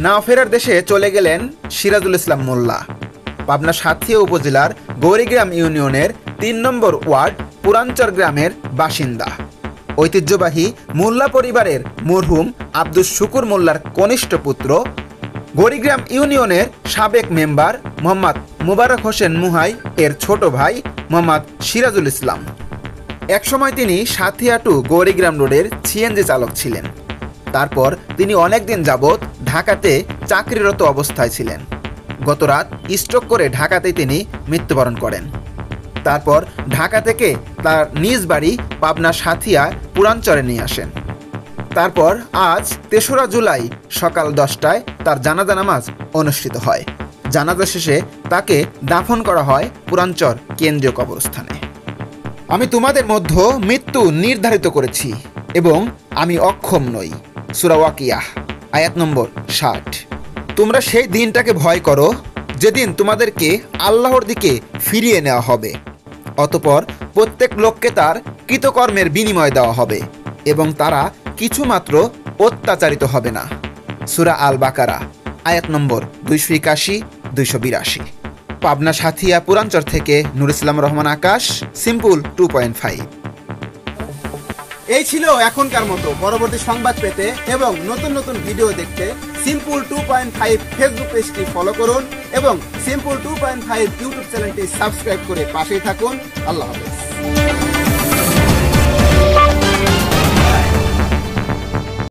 না ফেরার দেশে চলে গেলেন সিরাজুল ইসলাম মোল্লা। পাবনা সাঁথিয়া উপজেলার গৌরীগ্রাম ইউনিয়নের ৩ নম্বর ওয়ার্ড পুরাঞ্চর গ্রামের বাসিন্দা। ঐতিহ্যবাহী মোল্লা পরিবারের মরহুম আব্দুস শুকুর মোল্লার কনিষ্ঠ পুত্র, গৌরীগ্রাম ইউনিয়নের সাবেক মেম্বার মোহাম্মদ মুবারক হোসেন মুহাই এর ছোট ভাই মোহাম্মদ সিরাজুল ইসলাম। একসময় তিনি সাঁথিয়া টু গৌরীগ্রাম রোডের সিএনজি চালক ছিলেন। তারপর তিনি অনেকদিন যাবৎ ঢাকাতে চাকরিরত অবস্থায় ছিলেন। গত রাত স্ট্রোক করে ঢাকাতেই তিনি মৃত্যুবরণ করেন। তারপর ঢাকা থেকে তার নিজ বাড়ি পাবনা সাঁথিয়া পুরাঞ্চরে নিয়ে আসেন। তারপর আজ ৩রা জুলাই সকাল 10টায় তার জানাজা নামাজ অনুষ্ঠিত হয়। জানাজা শেষে তাকে দাফন করা হয় পুরাঞ্চর কেন্দ্রীয় কবরস্থানে। আমি তোমাদের মধ্যে মৃত্যু নির্ধারিত করেছি এবং আমি অক্ষম নই। সূরা ওয়াকিয়াহ আয়াত নম্বর 60। তোমরা সেই দিনটাকে ভয় করো যেদিন তোমাদেরকে আল্লাহর দিকে ফিরিয়ে নেওয়া হবে। অতঃপর প্রত্যেক লোককে তার কৃতকর্মের বিনিময় দেওয়া হবে এবং তারা কিছুমাত্র অত্যাচারিত হবে না। সূরা আল বাকারা আয়াত নম্বর 281-282। পাবনা সাঁথিয়া পুরাঞ্চর থেকে নুর ইসলাম রহমান আকাশ, সিম্পল 2.5। এই ছিল এখনকার মতো। পরবর্তী সংবাদ পেতে এবং নতুন নতুন ভিডিও দেখতে সিম্পল 2.5 ফেসবুক পেজটি ফলো করুন এবং সিম্পল 2.5 ইউটিউব চ্যানেলটি সাবস্ক্রাইব করে পাশেই থাকুন। আল্লাহ হাফেজ।